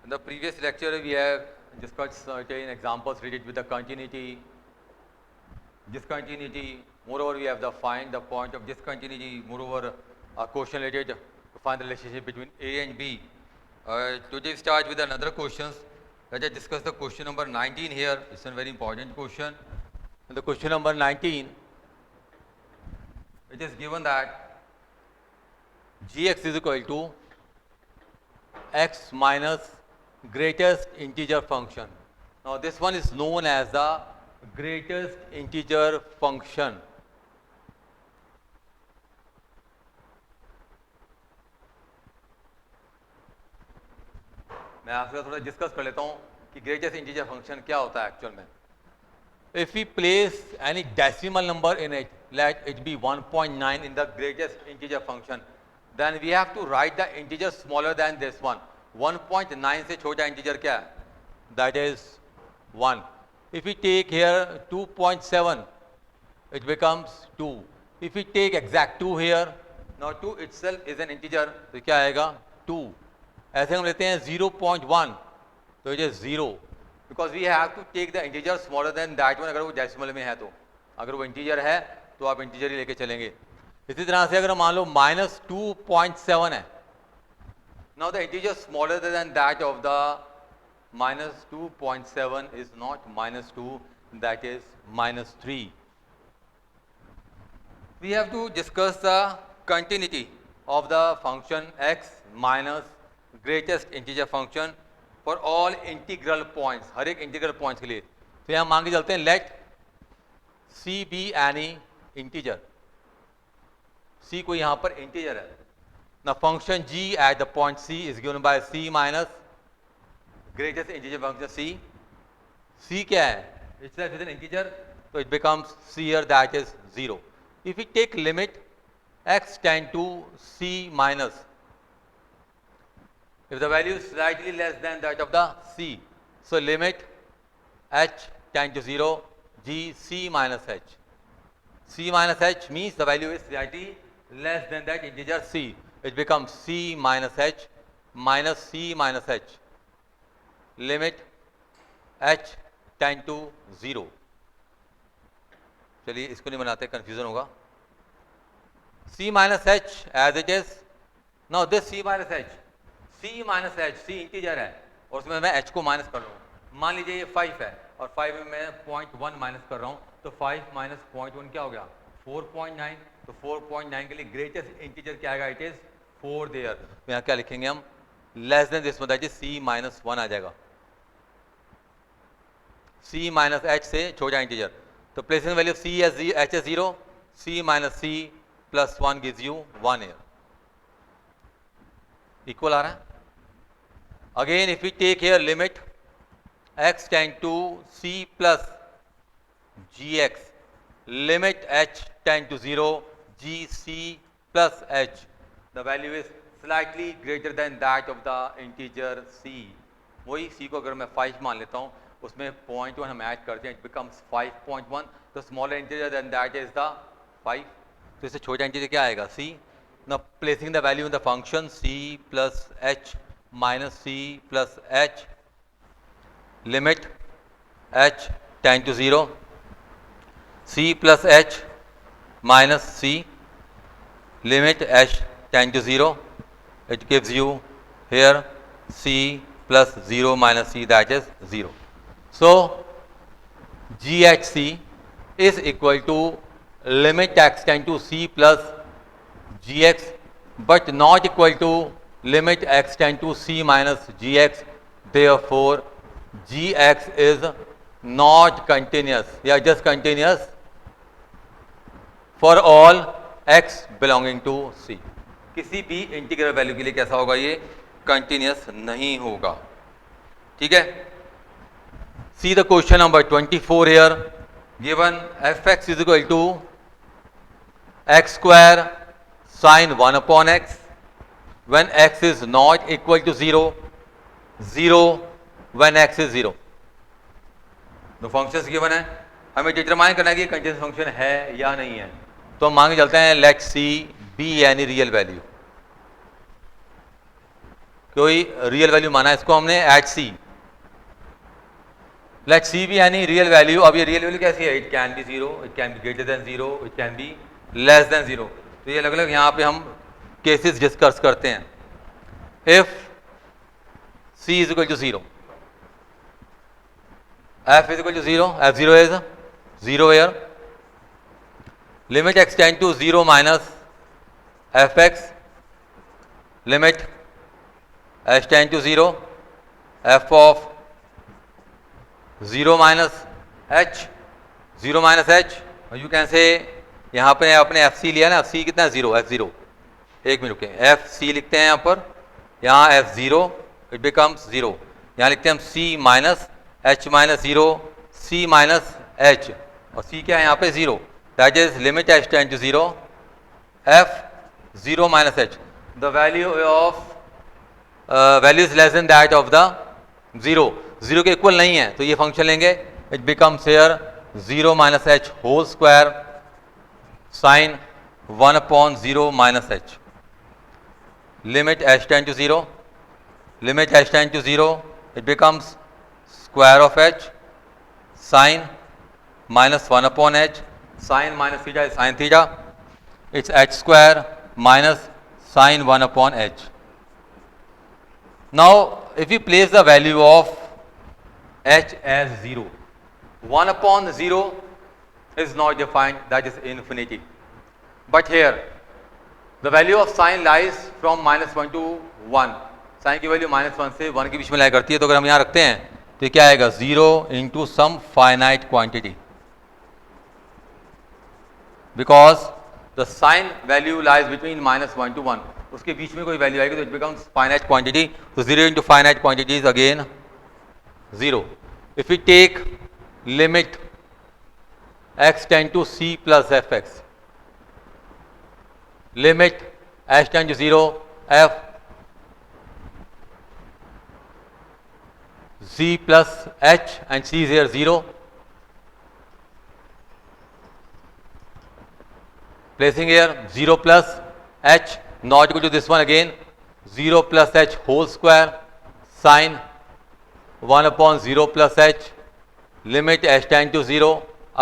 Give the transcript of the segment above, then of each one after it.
In the previous lecture, we have discussed certain examples related with the continuity, discontinuity. Moreover, we have the find the point of discontinuity. Moreover, a question related to find the relationship between A and B. Today, start with another questions. Let us discuss the question number 19 here. It's a very important question. And the question number 19, it is given that gx is equal to x minus greatest integer function. Now this one is known as the greatest integer function. मैं आपसे थोड़ा discuss कर लेता हूँ कि greatest integer function क्या होता है एक्चुअल में. If we place any decimal number in it, let it be 1.9 in the greatest integer function, then we have to write the integer smaller than this one. 1.9 से छोटा integer क्या है? That is 1. If we take here 2.7, it becomes 2. If we take exact 2 here, now 2 itself is an integer, तो क्या आएगा? 2. ऐसे हम लेते हैं 0.1, तो it is 0. Because we have to take the integer smaller than that one. अगर वो डेसिमल में है तो, अगर वो इंटीजर है तो आप इंटीजर ही लेके चलेंगे. इसी तरह से अगर मान लो -2.7 है, now the integer smaller than that of the -2.7 is not -2, that is -3. We have to discuss the continuity of the function x minus greatest integer function for all integral points, हर एक integral points के लिए. तो यहाँ मान के चलते हैं late c be any integer. c कोई यहाँ पर इंटीजर है. Now function g at the point c is given by c minus greatest integer function c. c क्या है? Itself is an integer, so it becomes c here, that is 0. If we take limit x tend to c minus, if the value is slightly less than that of the c, so limit h tend to 0, g c minus h. c minus h means the value is slightly less than that integer c. It becomes c minus h minus c minus h. Limit h tend to 0. चलिए इसको नहीं बनाते, confusion होगा. c minus h as it is. Now this c minus h, c minus h, c integer है और उसमें मैं h को माइनस कर रहा हूँ. मान लीजिए ये 5 है और 5 में मैं 0.1 माइनस कर रहा हूँ, तो 5 माइनस 0.1 क्या हो गया? 4.9. तो 4.9 के लिए ग्रेटेस्ट इंटीजर क्या आएगा? It is 4 there. तो यहाँ क्या लिखेंगे हम? Less than this, that is c minus 1 आ जाएगा. c माइनस h से छोटा इंटीजर. तो placing value c as h as 0, c minus c plus 1 gives you 1 here. Equal आ रहा है. Again, if we take here limit x tend to c plus gx, limit h tend to 0, gc plus h, the value is slightly greater than that of the integer c. वही c को अगर मैं 5 मान लेता हूँ, उसमें 0.1 हम add करते हैं, it becomes 5.1. तो smaller integer than that is the 5. तो इससे छोटा इंटीजर क्या आएगा? c. Now placing the value in the function c plus h minus c plus h, limit h tend to 0, c plus h minus c, limit h tend to 0, it gives you here c plus 0 minus c, that is 0. So GHC is equal to limit x tend to c plus gx, but not equal to limit x tend to c minus gx. Therefore gx is not continuous, या just continuous for all x belonging to c. किसी भी integral value के लिए कैसा होगा? ये continuous नहीं होगा. ठीक है. See the question number 24 here. Given fx is equal to x square sin 1 upon x when x is not equal to 0, 0 when x is 0. तो फंक्शंस गिवन है, हमें डिटरमाइन करना है कि कंटिन्यूस फंक्शन है या नहीं है. तो हम मांगे चलते हैं let c be any real value. कोई रियल वैल्यू माना इसको हमने at c, let c be any real value. अब ये रियल वैल्यू कैसी है? It can be zero, it can be greater than zero, it can be less than zero. तो ये अलग अलग यहाँ पे हम केसेस डिस्कस करते हैं। If c is equal to zero, f is equal to 0, f0 is 0 here, limit x tend to 0 minus fx, limit h tend to 0, f of 0 minus h, 0 minus h, you can say यहाँ पे आपने fc लिया ना, fc कितना है? 0, f0, एक minute रुके, fc लिखते हैं यहाँ पर, यहाँ f0 इट बिकम्स 0, यहाँ लिखते हैं हम c minus h minus 0, c minus h, और c क्या है यहाँ पे? 0, that is limit h tend to 0, f 0 minus h, the value of value is less than that of the 0, 0 के इक्वल नहीं है, तो ये फंक्शन लेंगे, it becomes here 0 minus h whole square sine 1 upon 0 minus h, limit h tend to 0, limit h tend to 0, it becomes square of h sine minus 1 upon h, sine minus theta is sine theta, it's h square minus sine 1 upon h. Now if we place the value of h as 0, 1 upon 0 is not defined, that is infinity, but here the value of sine lies from minus 1 to 1, sign की value minus 1 से 1 के बीच में लाया करती है, तो अगर हम यहाँ रखते हैं तो क्या आएगा? 0 into some finite quantity, because the sine value lies between minus 1 to 1, उसके बीच में कोई वैल्यू आएगी तो इट बिकम्स फाइनाइट क्वांटिटी, तो 0 into finite quantity is again 0. If you take limit x tend to c plus f x, limit h tend to 0, f c plus h and c is here 0, placing here 0 plus h not equal to this one again, 0 plus h whole square sine 1 upon 0 plus h, limit h tend to 0,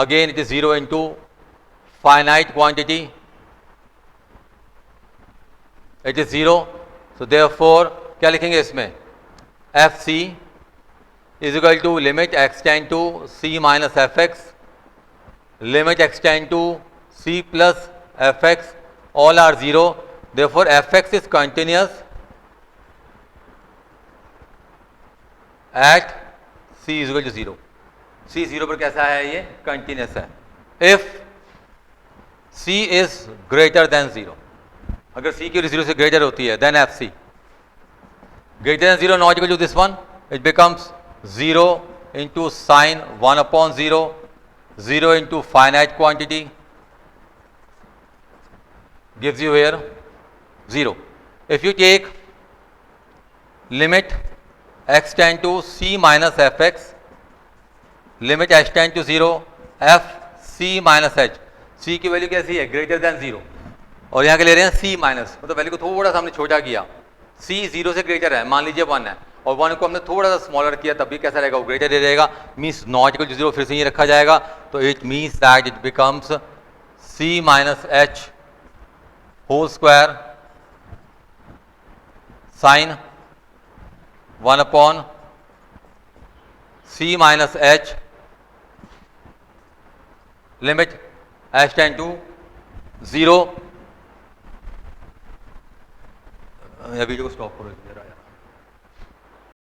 again it is 0 into finite quantity, it is 0, so therefore क्या लिखेंगे इसमें? fc is equal to limit x tend to c minus fx, limit x tend to c plus fx, all are 0, therefore fx is continuous at c is equal to 0. c 0 पर कैसा है? ये continuous है. if c is greater than 0, अगर c की value 0 से greater होती है, then fc greater than 0 not equal to this one, it becomes 0 into sine 1 upon 0, 0 into finite quantity gives you here 0. If you take limit x tend to c minus fx, limit h tend to 0, f c minus h, c की value कैसी है? Greater than 0, और यहाँ के ले रहे हैं c minus, मतलब वैल्यू को थोड़ा सा हमने छोटा किया, c 0 से ग्रेटर है, मान लीजिए 1 है, और 1 को हमने थोड़ा सा स्मॉलर किया, तब भी कैसा रहेगा? वो ग्रेटर दे रहेगा, मीन्स नॉट इक्वल टू 0 फिर से ये रखा जाएगा, तो it means that it becomes c minus h whole square sine 1 upon c minus h, limit h tend to 0. Video को स्टॉप करो जरा.